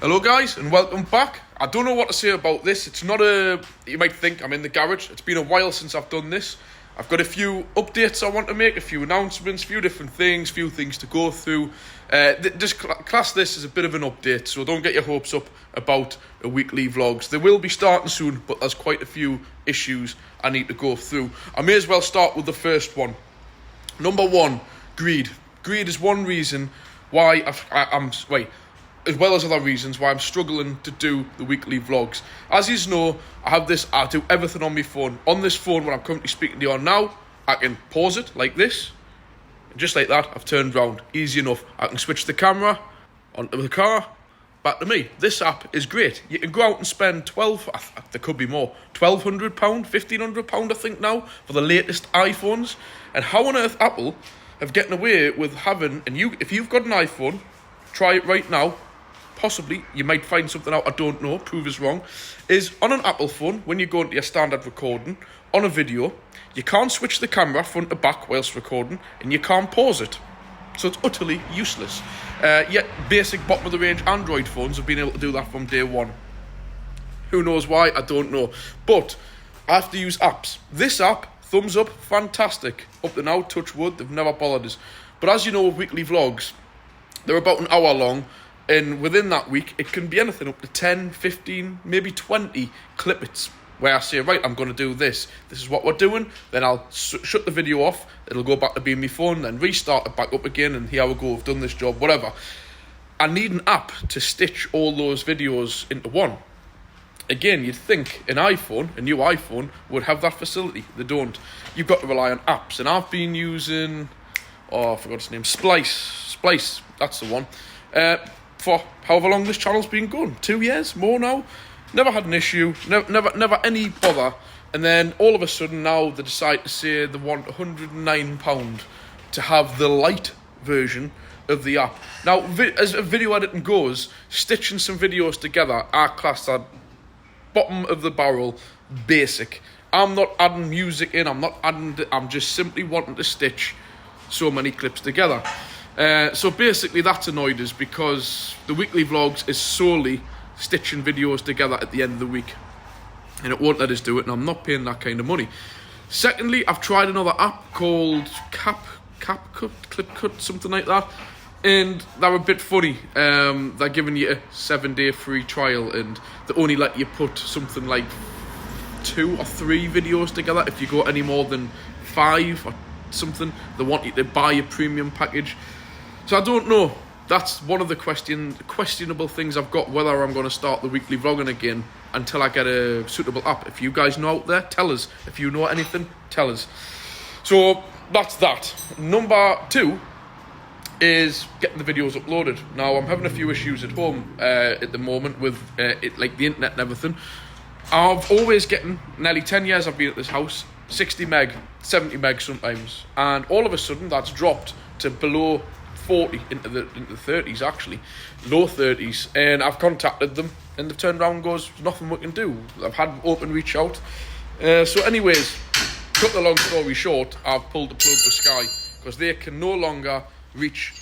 Hello guys and welcome back. I don't know what to say about this. It's not you might think I'm in the garage. It's been a while since I've done this. I've got a few updates I want to make, a few announcements, a few different things, few things to go through. Just class this as a bit of an update, so don't get your hopes up about a weekly vlogs. They will be starting soon, but there's quite a few issues I need to go through. I may as well start with the first one. Number one, greed. Greed is one reason why as well as other reasons why I'm struggling to do the weekly vlogs. As you know, I do everything on my phone. On this phone, when I'm currently speaking to you on now, I can pause it like this. And just like that, I've turned round. Easy enough. I can switch the camera onto the car, back to me. This app is great. You can go out and spend there could be more, £1,200, £1,500 I think now, for the latest iPhones. And how on earth Apple have gotten away with having, if you've got an iPhone, try it right now. Possibly, you might find something out, I don't know, prove us wrong, is on an Apple phone, when you go into your standard recording, on a video, you can't switch the camera front to back whilst recording, and you can't pause it. So it's utterly useless. Yet basic bottom-of-the-range Android phones have been able to do that from day one. Who knows why? I don't know. But I have to use apps. This app, thumbs up, fantastic. Up to now, touch wood, they've never bothered us. But as you know, with weekly vlogs, they're about an hour long, and within that week, it can be anything up to 10, 15, maybe 20 clippets where I say, right, I'm going to do this. This is what we're doing. Then I'll shut the video off. It'll go back to being my phone, then restart it back up again, and here we go, I've done this job, whatever. I need an app to stitch all those videos into one. Again, you'd think a new iPhone, would have that facility. They don't. You've got to rely on apps, and I've been using, I forgot its name, Splice, that's the one. For however long this channel's been going, 2 years, more now. Never had an issue, never any bother. And then all of a sudden now they decide to say they want £109 to have the light version of the app. Now, as a video editing goes, stitching some videos together, I class that bottom of the barrel, basic. I'm not adding music in, I'm just simply wanting to stitch so many clips together. So basically that's annoyed us because the weekly vlogs is solely stitching videos together at the end of the week, and it won't let us do it, and I'm not paying that kind of money. Secondly, I've tried another app called ClipCut, something like that, and they're a bit funny. They're giving you a 7-day free trial, and they only let you put something like 2 or 3 videos together. If you go any more than 5 or something, they want you to buy a premium package. So I don't know. That's one of the questionable things I've got, whether I'm going to start the weekly vlogging again until I get a suitable app. If you guys know out there, tell us. If you know anything, tell us. So that's that. Number 2 is getting the videos uploaded. Now, I'm having a few issues at home at the moment with like the internet and everything. I've always getting, nearly 10 years I've been at this house, 60 meg, 70 meg sometimes, and all of a sudden that's dropped to below 40, into the 30s actually, low 30s, and I've contacted them and they've turned around and goes, there's nothing we can do. I've had open reach out. So anyways, cut the long story short, I've pulled the plug with Sky because they can no longer reach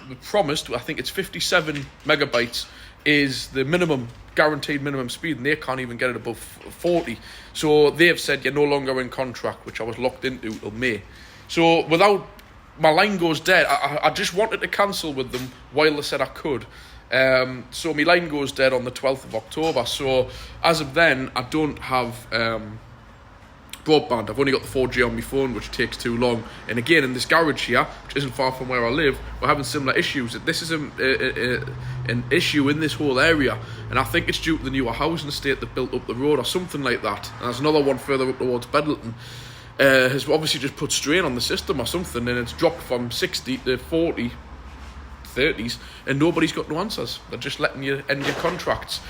the promised, I think it's 57 megabytes is the guaranteed minimum speed, and they can't even get it above 40. So they've said you're no longer in contract, which I was locked into till May. So without, my line goes dead. I just wanted to cancel with them while they said I could. So my line goes dead on the 12th of October. So as of then, I don't have broadband. I've only got the 4G on my phone, which takes too long. And again, in this garage here, which isn't far from where I live, we're having similar issues. This is an issue in this whole area, and I think it's due to the newer housing estate that built up the road or something like that. And there's another one further up towards Bedlington. Has obviously just put strain on the system or something, and it's dropped from 60 to 40, 30s, and nobody's got no answers. They're just letting you end your contracts.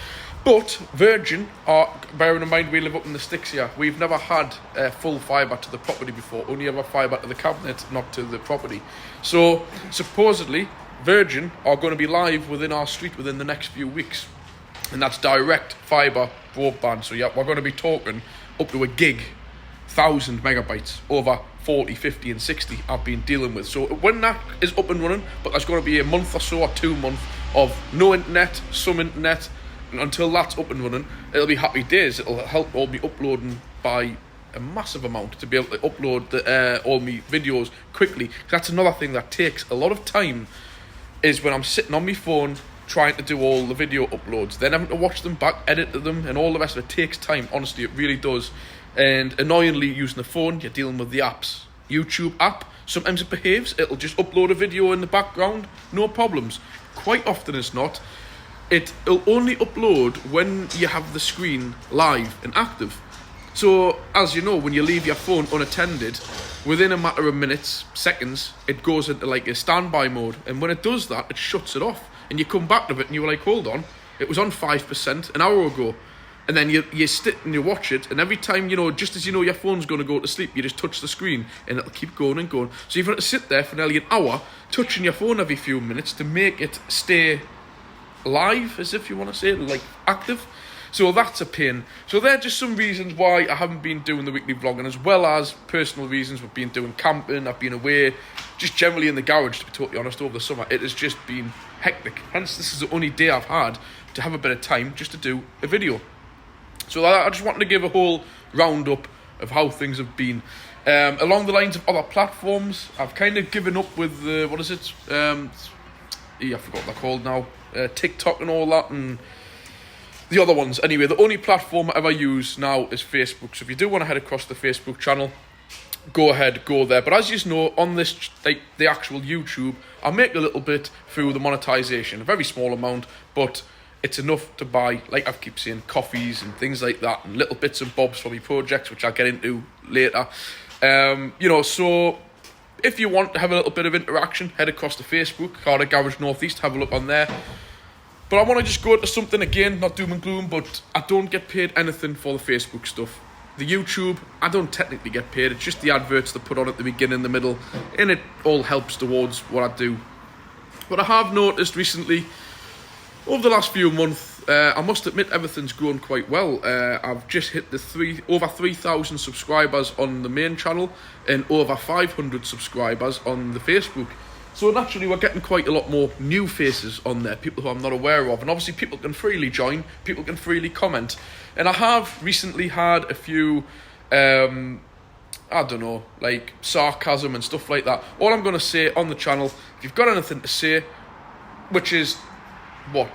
But Virgin are, bearing in mind we live up in the sticks here, we've never had full fibre to the property before, only ever fibre to the cabinet, not to the property. So supposedly Virgin are going to be live within our street within the next few weeks, and that's direct fibre broadband. So yeah, we're going to be talking up to a gig 1,000 megabytes over 40, 50 and 60 I've been dealing with. So when that is up and running, but there's going to be a month or so or 2 months of no internet, some internet, and until that's up and running, it'll be happy days. It'll help all me uploading by a massive amount to be able to upload all my videos quickly. That's another thing that takes a lot of time, is when I'm sitting on my phone trying to do all the video uploads, then having to watch them back, edit them, and all the rest of it takes time. Honestly, it really does. And annoyingly, using the phone, you're dealing with the apps. YouTube app, sometimes it behaves, it'll just upload a video in the background, no problems. Quite often it's not. It'll only upload when you have the screen live and active. So, as you know, when you leave your phone unattended, within a matter of minutes, seconds, it goes into like a standby mode. And when it does that, it shuts it off. And you come back to it and you're like, hold on, it was on 5% an hour ago. And then you sit and you watch it, and every time, just as you know your phone's going to go to sleep, you just touch the screen, and it'll keep going and going. So you've got to sit there for nearly an hour, touching your phone every few minutes to make it stay live, as if you want to say it, like active. So that's a pain. So they're just some reasons why I haven't been doing the weekly vlogging, as well as personal reasons. We've been doing camping, I've been away, just generally in the garage, to be totally honest, over the summer. It has just been hectic. Hence, this is the only day I've had to have a bit of time just to do a video. So I just wanted to give a whole roundup of how things have been. Along the lines of other platforms, I've kind of given up with, I forgot what they're called now, TikTok and all that, and the other ones. Anyway, the only platform I ever use now is Facebook. So if you do want to head across the Facebook channel, go ahead, go there. But as you know, on this, like the actual YouTube, I make a little bit through the monetization, a very small amount, but it's enough to buy, like I keep saying, coffees and things like that, and little bits and bobs for my projects, which I'll get into later. So if you want to have a little bit of interaction, head across to Facebook, Cardiff Garage Northeast, have a look on there. But I want to just go to something again, not doom and gloom, but I don't get paid anything for the Facebook stuff. The YouTube, I don't technically get paid, it's just the adverts they put on at the beginning, the middle, and it all helps towards what I do. But I have noticed recently, over the last few months, I must admit everything's grown quite well. I've just hit over 3,000 subscribers on the main channel and over 500 subscribers on the Facebook. So naturally we're getting quite a lot more new faces on there, people who I'm not aware of. And obviously people can freely join, people can freely comment. And I have recently had a few, like sarcasm and stuff like that. All I'm going to say on the channel, if you've got anything to say, which is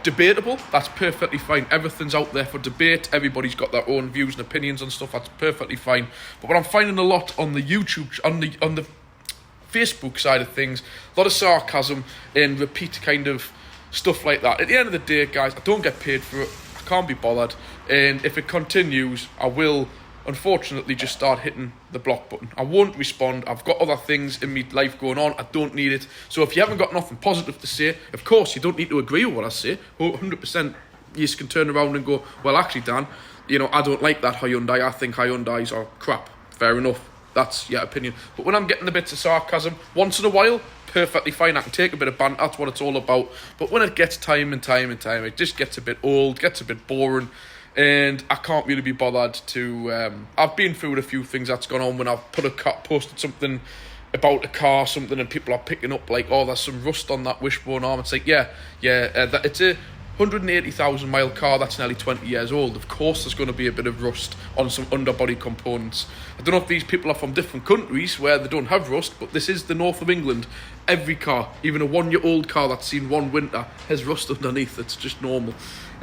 debatable, that's perfectly fine. Everything's out there for debate. Everybody's got their own views and opinions on stuff. That's perfectly fine. But what I'm finding a lot on the YouTube, on the Facebook side of things, a lot of sarcasm and repeat kind of stuff like that. At the end of the day, guys, I don't get paid for it. I can't be bothered. And if it continues, I will unfortunately just start hitting the block button. I won't respond. I've got other things in my life going on. I don't need it. So if you haven't got nothing positive to say, of course you don't need to agree with what I say. 100% you can turn around and go, well, actually, Dan, I don't like that Hyundai. I think Hyundais are crap. Fair enough. That's your opinion. But when I'm getting the bits of sarcasm, once in a while, perfectly fine. I can take a bit of banter. That's what it's all about. But when it gets time and time, it just gets a bit old, gets a bit boring. And I can't really be bothered to. I've been through a few things that's gone on when I've posted something about a car, something, and people are picking up like, oh, there's some rust on that wishbone arm. It's like, it's a 180,000 mile car that's nearly 20 years old. Of course, there's going to be a bit of rust on some underbody components. I don't know if these people are from different countries where they don't have rust, but this is the north of England. Every car, even a 1-year-old car that's seen one winter, has rust underneath. It's just normal.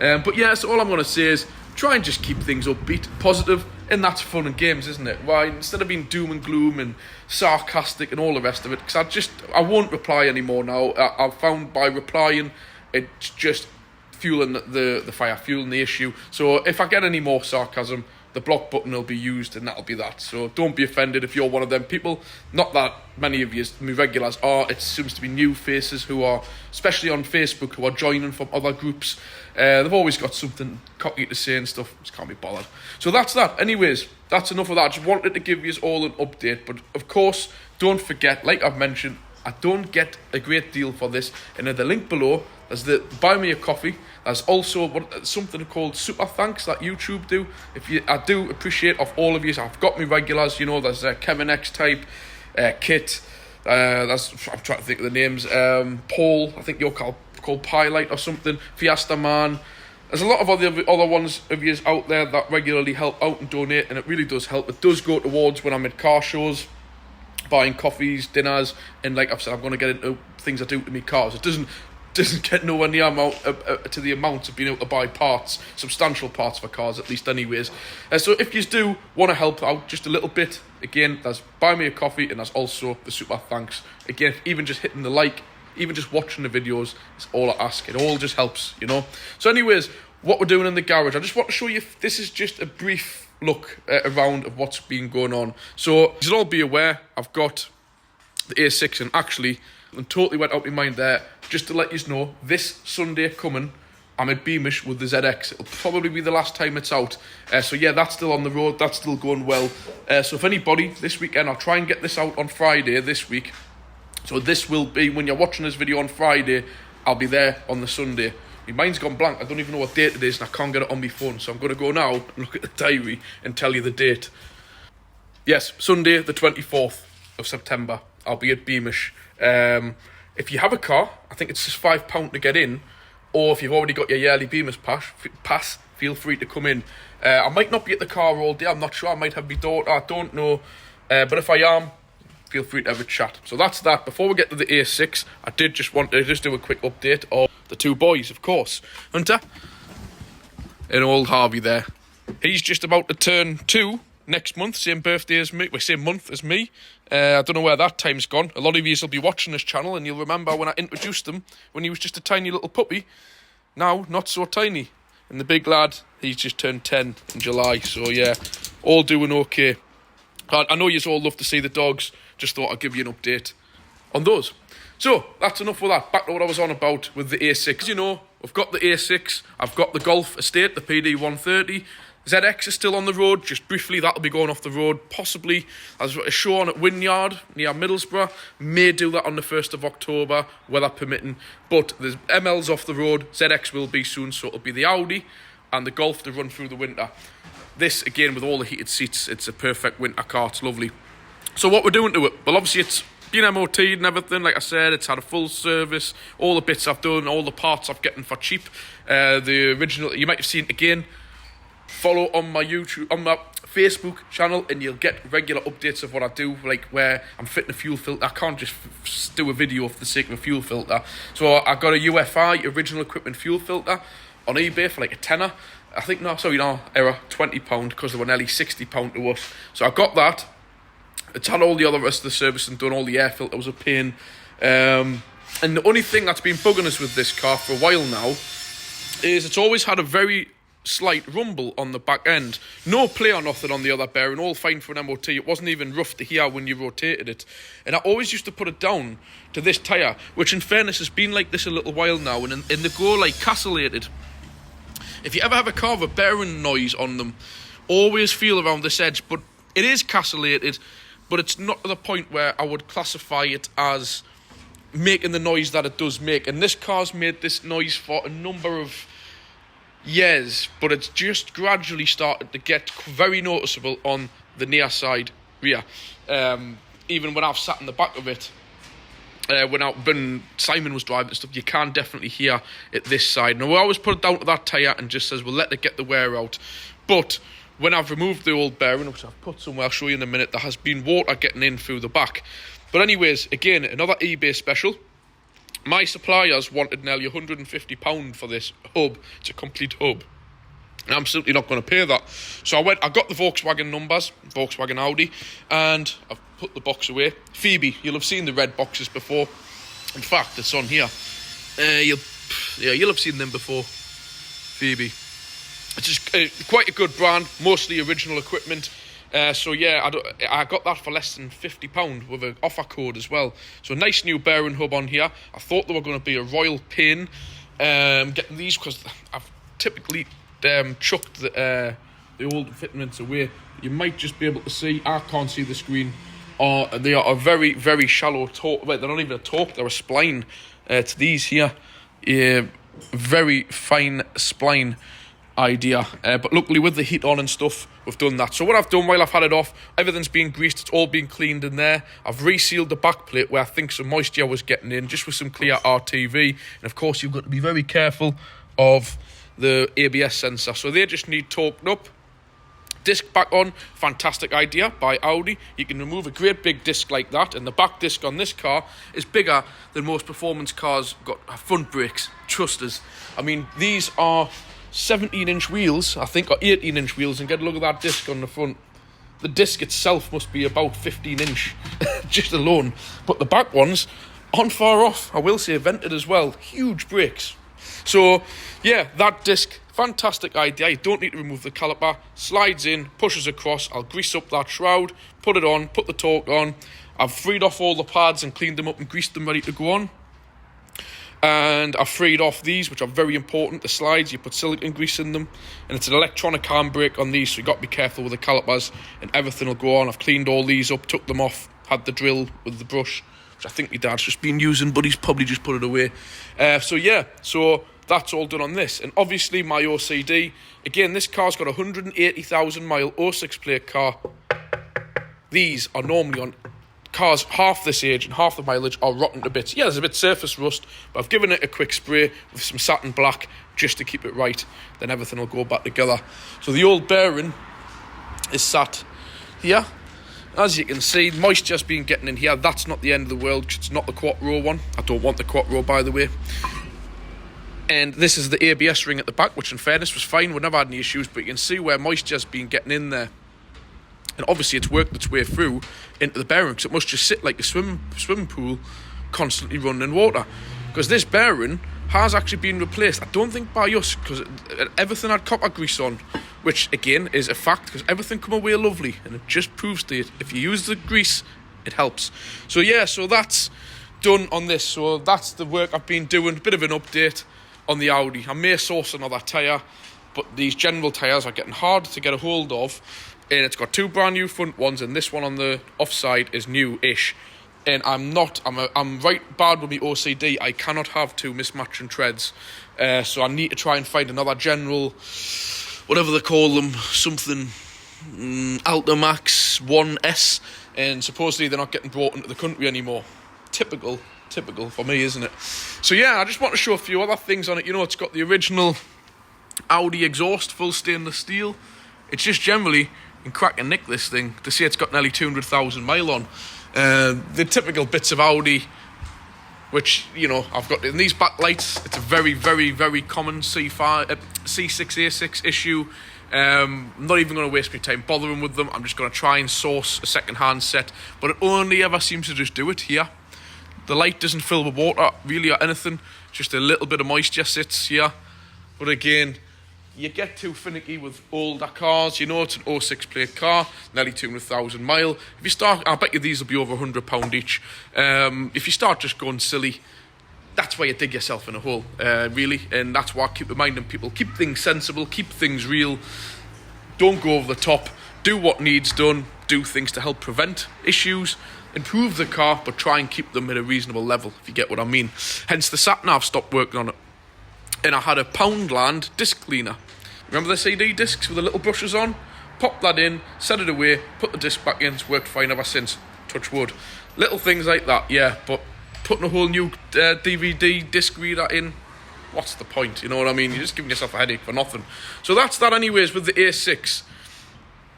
So all I'm going to say is try and just keep things upbeat, positive, and that's fun and games, isn't it? Why, instead of being doom and gloom and sarcastic and all the rest of it, because I won't reply anymore now. I've found by replying, it's just fueling the fire, fueling the issue. So if I get any more sarcasm, the block button will be used, and that'll be that. So don't be offended if you're one of them people. Not that many of you, my regulars, are. It seems to be new faces who are, especially on Facebook, who are joining from other groups. They've always got something cocky to say and stuff. Just can't be bothered. So that's that. Anyways, that's enough of that. I just wanted to give you all an update. But of course, don't forget, like I've mentioned, I don't get a great deal for this. And in the link below, There's the buy me a coffee. There's also something called super thanks that YouTube do. I do appreciate of all of you. I've got me regulars, you know. There's Kevin X type, Kit. I'm trying to think of the names. Paul, I think you're called Pilite or something. Fiesta Man. There's a lot of other ones of yous out there that regularly help out and donate, and it really does help. It does go towards when I'm at car shows, buying coffees, dinners, and like I've said, I'm going to get into things I do to my cars. It doesn't get nowhere near to the amount of being able to buy parts, substantial parts for cars, at least anyways. So if you do want to help out just a little bit, again, there's buy me a coffee, and there's also the super thanks. Again, even just hitting the like, even just watching the videos is all I ask. It all just helps, you know. So anyways, what we're doing in the garage, I just want to show you, this is just a brief look around of what's been going on. So you should all be aware, I've got the A6, and actually, and totally went out of my mind there, just to let you know, this Sunday coming, I'm at Beamish with the ZX. It'll probably be the last time it's out. So yeah, that's still on the road, that's still going well. So if anybody, this weekend, I'll try and get this out on Friday this week. So this will be, when you're watching this video on Friday, I'll be there on the Sunday. My mind's gone blank, I don't even know what date it is, and I can't get it on my phone. So I'm going to go now and look at the diary and tell you the date. Yes, Sunday the 24th of September, I'll be at Beamish. If you have a car, I think it's just £5 to get in, or if you've already got your yearly Beamish pass, feel free to come in. I might not be at the car all day, I'm not sure, I might have my daughter, I don't know, but if I am, feel free to have a chat. So that's that. Before we get to the A6, I did just want to do a quick update of the two boys, of course. Hunter and old Harvey there. He's just about to turn 2 next month, same birthday as me, same month as me. I don't know where that time's gone. A lot of you will be watching this channel and you'll remember when I introduced him when he was just a tiny little puppy. Now, not so tiny. And the big lad, he's just turned 10 in July. So yeah, all doing okay. I know you all love to see the dogs. Just thought I'd give you an update on those. So, that's enough of that. Back to what I was on about with the A6. You know, I've got the A6, I've got the Golf Estate, the PD 130. ZX is still on the road, just briefly, that'll be going off the road, possibly. As a show on at Wynyard, near Middlesbrough, may do that on the 1st of October, weather permitting. But the ML's off the road, ZX will be soon, so it'll be the Audi and the Golf to run through the winter. This, again, with all the heated seats, it's a perfect winter car, it's lovely. So what we're doing to it, well obviously it's been MOT'd and everything, like I said, it's had a full service, all the bits I've done, all the parts I've getting for cheap. The original, you might have seen it again, follow on my YouTube, on my Facebook channel, and you'll get regular updates of what I do, like where I'm fitting a fuel filter. I can't just do a video for the sake of a fuel filter. So I got a UFI, original equipment fuel filter, on eBay for like a tenner. I think, error, £20, because they were nearly £60 to us. So I got that. It's had all the other rest of the service and done all the air filter, was a pain. And the only thing that's been bugging us with this car for a while now is it's always had a very slight rumble on the back end. No play or nothing on the other bearing, all fine for an MOT. It wasn't even rough to hear when you rotated it. And I always used to put it down to this tyre, which in fairness has been like this a little while now, and they go like castellated. If you ever have a car with a bearing noise on them, always feel around this edge, but it is castellated, but it's not to the point where I would classify it as making the noise that it does make. And this car's made this noise for a number of years, but it's just gradually started to get very noticeable on the near side rear. Even when I've sat in the back of it, when Simon was driving and stuff, you can definitely hear it this side. Now, we always put it down to that tyre and just says, well, let it get the wear out. But when I've removed the old bearing, which I've put somewhere, I'll show you in a minute, there has been water getting in through the back. But anyways, again, another eBay special. My suppliers wanted nearly £150 for this hub. It's a complete hub. And I'm simply not going to pay that. So I got the Volkswagen numbers, Volkswagen Audi, and I've put the box away. Phoebe, you'll have seen the red boxes before. In fact, it's on here. You'll have seen them before. Phoebe. It's just quite a good brand, mostly original equipment. So yeah, I got that for less than £50 with an offer code as well. So a nice new bearing hub on here. I thought they were going to be a royal pain getting these, because I've typically chucked the old fitments away. You might just be able to see, I can't see the screen, they are a very, very shallow torque. Wait, they're not even a torque, they're a spline to these here. a very fine spline idea, but luckily with the heat on and stuff, we've done that. So what I've done while I've had it off, everything's been greased, it's all been cleaned in there. I've resealed the back plate where I think some moisture was getting in, just with some clear RTV. And of course you've got to be very careful of the ABS sensor, so they just need torqued up. Disc back on, fantastic idea by Audi. You can remove a great big disc like that, and the back disc on this car is bigger than most performance cars got front brakes. Trust us. I mean, these are 17-inch wheels, I think, or 18-inch wheels, and get a look at that disc on the front. The disc itself must be about 15-inch, just alone. But the back ones aren't far off. I will say vented as well. Huge brakes. So, yeah, that disc, fantastic idea. You don't need to remove the caliper. Slides in, pushes across. I'll grease up that shroud, put it on, put the torque on. I've freed off all the pads and cleaned them up and greased them ready to go on. And I've freed off these, which are very important. The slides, you put silicone grease in them. And it's an electronic handbrake on these, so you've got to be careful with the calipers. And everything will go on. I've cleaned all these up, took them off, had the drill with the brush, which I think my dad's just been using, but he's probably just put it away. So that's all done on this. And obviously my OCD, again, this car's got a 180,000 mile A6 plate car. These are normally on cars half this age and half the mileage are rotten to bits. Yeah, there's a bit surface rust, but I've given it a quick spray with some satin black just to keep it right. Then everything will go back together. So the old bearing is sat here. As you can see, moisture's been getting in here. That's not the end of the world. It's not the Quattro one. I don't want the Quattro, by the way. And this is the ABS ring at the back, which in fairness was fine. We never had any issues, but you can see where moisture's been getting in there. And obviously it's worked its way through into the bearing, because it must just sit like a swimming pool, constantly running in water. Because this bearing has actually been replaced. I don't think by us, because everything had copper grease on, which again is a fact, because everything come away lovely, and it just proves to it, if you use the grease, it helps. So yeah, so that's done on this. So that's the work I've been doing. A bit of an update on the Audi. I may source another tyre, but these general tyres are getting hard to get a hold of. And it's got two brand new front ones, and this one on the offside is new-ish. And I'm right bad with my OCD. I cannot have two mismatching treads. So I need to try and find another general, whatever they call them, something, Ultimax 1S. And supposedly they're not getting brought into the country anymore. Typical for me, isn't it? So yeah, I just want to show a few other things on it. You know, it's got the original Audi exhaust, full stainless steel. It's just generally in crack and nick, this thing, to see it's got nearly 200,000 mile on. The typical bits of Audi, which, you know, I've got in these backlights. It's a very, very, very common C6, A6 issue. I'm not even going to waste my time bothering with them. I'm just going to try and source a second-hand set, but it only ever seems to just do it here. The light doesn't fill with water, really, or anything. Just a little bit of moisture sits here. But again, you get too finicky with older cars. You know, it's an A6 plate car, nearly 200,000 mile. If you start, I bet you these will be over £100 each. If you start just going silly, that's where you dig yourself in a hole, really. And that's why I keep reminding people, keep things sensible, keep things real. Don't go over the top. Do what needs done. Do things to help prevent issues. Improve the car, but try and keep them at a reasonable level, if you get what I mean. Hence the sat-nav stopped working on it. And I had a Poundland disc cleaner. Remember the CD discs with the little brushes on? Pop that in, set it away, put the disc back in. It's worked fine ever since. Touch wood. Little things like that, yeah. But putting a whole new DVD disc reader in, what's the point? You know what I mean? You're just giving yourself a headache for nothing. So that's that anyways with the A6.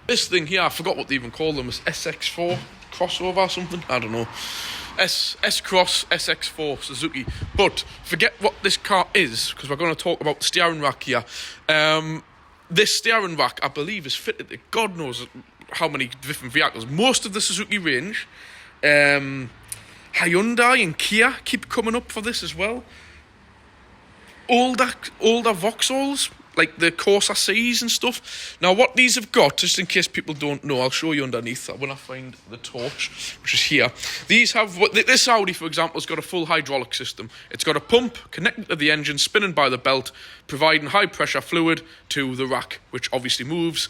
This thing here, I forgot what they even call them. It's SX4 crossover or something? I don't know. S-Cross SX4 Suzuki. But forget what this car is, because we're going to talk about the steering rack here. This steering rack, I believe, is fitted to God knows how many different vehicles. Most of the Suzuki range. Hyundai and Kia keep coming up for this as well. Older Vauxhalls, like the Corsa Cs and stuff. Now, what these have got, just in case people don't know, I'll show you underneath when I find the torch, which is here. These have, this Audi, for example, has got a full hydraulic system. It's got a pump connected to the engine, spinning by the belt, providing high-pressure fluid to the rack, which obviously moves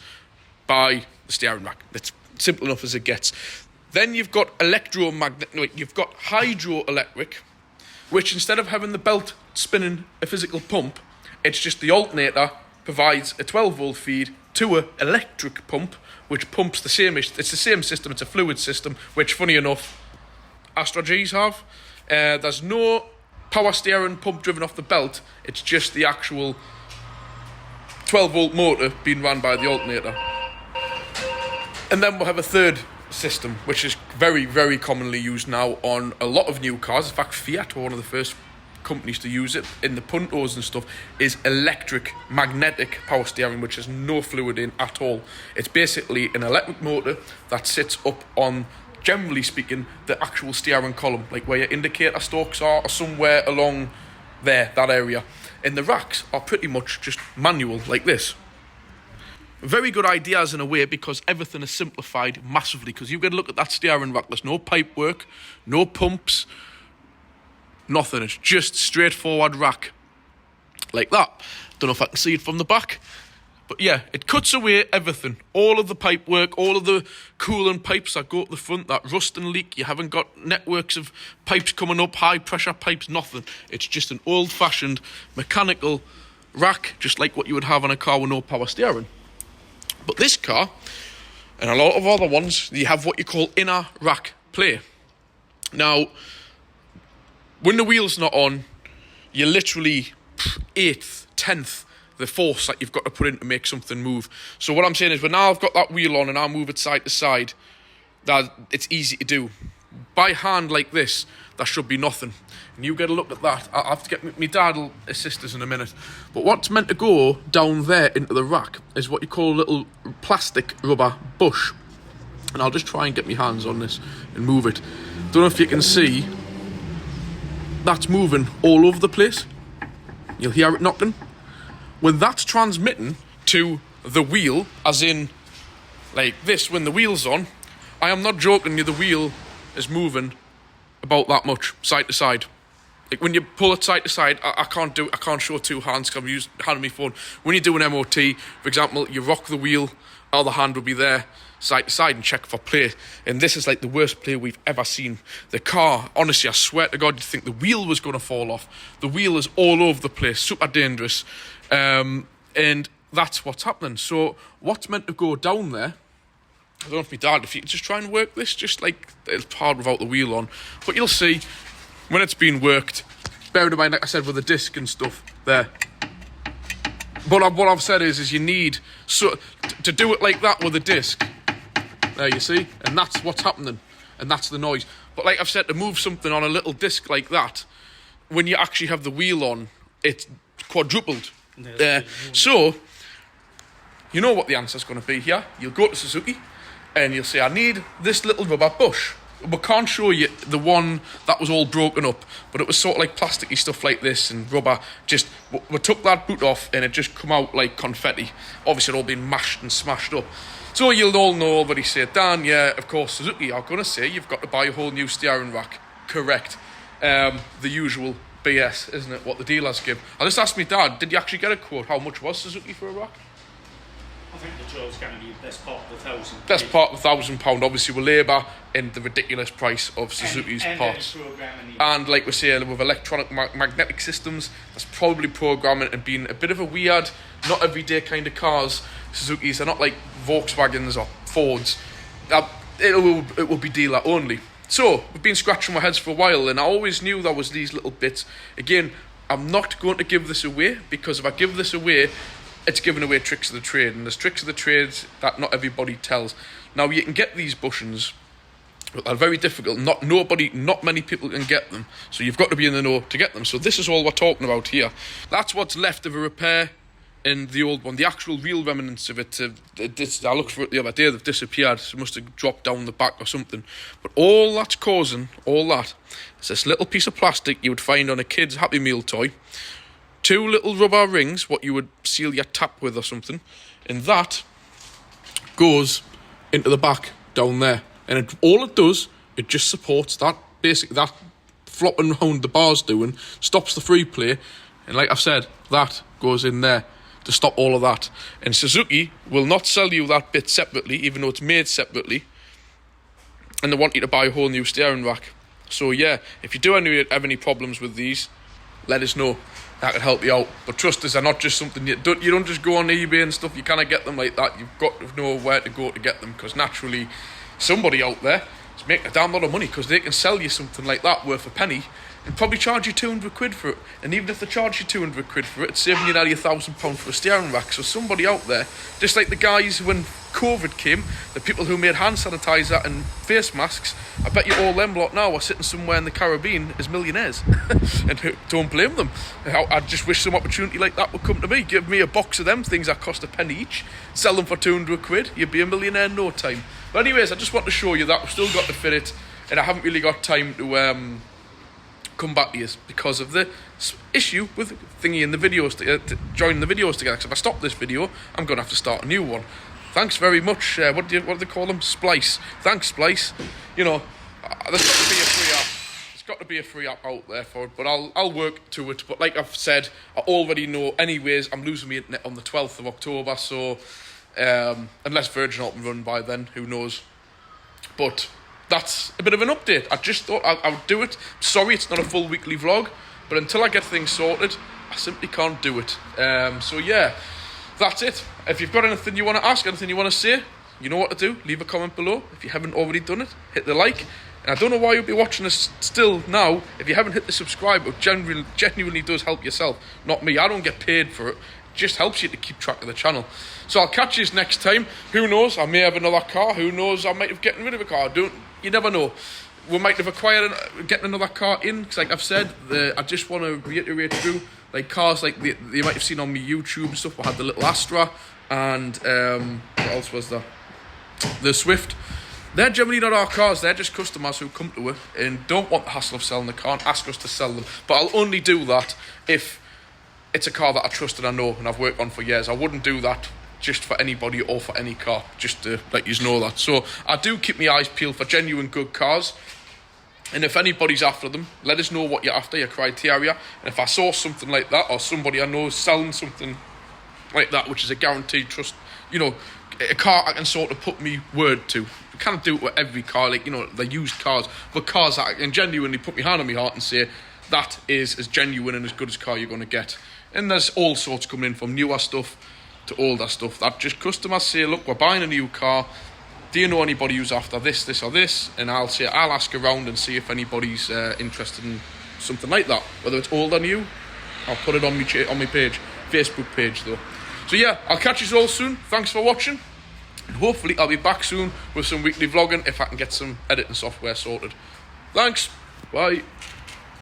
by the steering rack. It's simple enough as it gets. Then you've got hydroelectric, which instead of having the belt spinning a physical pump. It's just the alternator provides a 12-volt feed to an electric pump, which pumps the same. It's the same system. It's a fluid system, which, funny enough, Astra G's have. There's no power steering pump driven off the belt. It's just the actual 12-volt motor being run by the alternator. And then we'll have a third system, which is very, very commonly used now on a lot of new cars. In fact, Fiat were one of the first companies to use it in the Puntos and stuff, is electric magnetic power steering, which has no fluid in at all. It's basically an electric motor that sits up on, generally speaking, the actual steering column, like where your indicator stalks are, or somewhere along there, that area. And the racks are pretty much just manual, like this. Very good ideas in a way, because everything is simplified massively. Because you get a look at that steering rack, there's no pipe work, no pumps, nothing. It's just straightforward rack, like that. Don't know if I can see it from the back, but yeah, it cuts away everything. All of the pipe work, all of the coolant pipes that go up the front that rust and leak. You haven't got networks of pipes coming up, high pressure pipes, nothing. It's just an old-fashioned mechanical rack, just like what you would have on a car with no power steering. But this car, and a lot of other ones, you have what you call inner rack play. Now, when the wheel's not on, you're literally 1/8, 1/10 the force that you've got to put in to make something move. So what I'm saying is, when now I've got that wheel on and I move it side to side, that it's easy to do. By hand like this, that should be nothing. And you get a look at that. I'll have to get my dad will assist us in a minute. But what's meant to go down there into the rack is what you call a little plastic rubber bush. And I'll just try and get my hands on this and move it. Don't know if you can see, that's moving all over the place. You'll hear it knocking. When that's transmitting to the wheel, as in like this, when the wheel's on, I am not joking you, the wheel is moving about that much, side to side. Like when you pull it side to side, I can't show two hands because I'm using hand on my phone. When you do an MOT, for example, you rock the wheel, other hand will be there, side to side, and check for play. And this is like the worst play we've ever seen. The car, honestly, I swear to God, you'd think the wheel was going to fall off. The wheel is all over the place, super dangerous. And that's what's happening. So what's meant to go down there, I don't know if my dad, if you can just try and work this, just like it's hard without the wheel on. But you'll see when it's been worked, bearing in mind, like I said, with the disc and stuff there. But what I've said is you need to do it like that with a disc. There you see, and that's what's happening, and that's the noise. But like I've said, to move something on a little disc like that, when you actually have the wheel on, it's quadrupled. So you know what the answer's going to be here. You'll go to Suzuki and you'll say, I need this little rubber bush. We can't show you the one that was all broken up, but it was sort of like plasticky stuff like this and rubber. Just we took that boot off and it just come out like confetti. Obviously it all been mashed and smashed up. So you'll all know already say, Dan, yeah, of course Suzuki are going to say you've got to buy a whole new steering rack. Correct. The usual BS, isn't it, what the dealers give. I just asked my dad, did you actually get a quote? How much was Suzuki for a rack? I think the job's going to be best part of £1,000. Best part of £1,000, obviously with labour and the ridiculous price of Suzuki's parts. And like we're saying, with electronic magnetic systems, that's probably programming and being a bit of a weird, not everyday kind of cars. Suzuki's are not like Volkswagens or Fords. It will be dealer only. So, we've been scratching our heads for a while, and I always knew there was these little bits. Again, I'm not going to give this away, because if I give this away, it's giving away tricks of the trade, and there's tricks of the trades that not everybody tells. Now, you can get these bushings, but they're very difficult. Not many people can get them, so you've got to be in the know to get them. So this is all we're talking about here. That's what's left of a repair in the old one. The actual real remnants of it, I looked for it the other day, they've disappeared. It must have dropped down the back or something. But all that's causing, all that, is this little piece of plastic you would find on a kid's Happy Meal toy. 2 little rubber rings, what you would seal your tap with or something. And that goes into the back down there. And all it does, it just supports that, basically, that flopping around the bar's doing, stops the free play. And like I've said, that goes in there to stop all of that. And Suzuki will not sell you that bit separately, even though it's made separately, and they want you to buy a whole new steering rack. So yeah, if you do have any problems with these, let us know. That could help you out. But trust us, they're not just something you don't just go on eBay and stuff. You can't get them like that. You've got to know where to go to get them, because naturally somebody out there is making a damn lot of money, because they can sell you something like that worth a penny and probably charge you 200 quid for it. And even if they charge you 200 quid for it, it's saving you nearly £1,000 for a steering rack. So somebody out there, just like the guys when COVID came, the people who made hand sanitizer and face masks, I bet you all them lot now are sitting somewhere in the Caribbean as millionaires. And don't blame them. I just wish some opportunity like that would come to me. Give me a box of them things that cost a penny each, sell them for 200 quid, you'd be a millionaire in no time. But anyways, I just want to show you that I've still got to fit it, and I haven't really got time to come back to you because of the issue with thingy in the videos to join the videos together. Because if I stop this video, I'm going to have to start a new one. Thanks very much. What do they call them? Splice. Thanks, Splice. You know, there's got to be a free app. There's got to be a free app out there for it, but I'll work to it. But like I've said, I already know. Anyways, I'm losing my internet on the 12th of October, so unless Virgin up and run by then, who knows? But that's a bit of an update. I just thought I would do it. Sorry, it's not a full weekly vlog, but until I get things sorted, I simply can't do it. So yeah, that's it. If you've got anything you want to ask, anything you want to say, you know what to do. Leave a comment below. If you haven't already done it, hit the like. And I don't know why you'll be watching this still now. If you haven't hit the subscribe, it genuinely does help yourself, not me. I don't get paid for it. It just helps you to keep track of the channel. So I'll catch you next time. Who knows? I may have another car. Who knows? I might have gotten rid of a car. You never know. We might have getting another car in, because like I've said, I just want to reiterate through, like cars like you might have seen on my YouTube and stuff. We had the little Astra and what else was there? The Swift. They're generally not our cars. They're just customers who come to it and don't want the hassle of selling the car and ask us to sell them. But I'll only do that if it's a car that I trust and I know and I've worked on for years. I wouldn't do that just for anybody or for any car, just to let you know that. So I do keep my eyes peeled for genuine good cars, and if anybody's after them, let us know what you're after, your criteria. And if I saw something like that, or somebody I know is selling something like that, which is a guaranteed trust, you know, a car I can sort of put me word to. You can't do it with every car, like, you know, the used cars, but cars that I can genuinely put my hand on my heart and say that is as genuine and as good as car you're going to get. And there's all sorts coming in, from newer stuff to older stuff, that just customers say, look, we're buying a new car, do you know anybody who's after this, this or this? And I'll ask around and see if anybody's interested in something like that, whether it's old or new. I'll put it on my page, Facebook page though. So yeah, I'll catch you all soon. Thanks for watching, and hopefully I'll be back soon with some weekly vlogging if I can get some editing software sorted. Thanks, bye.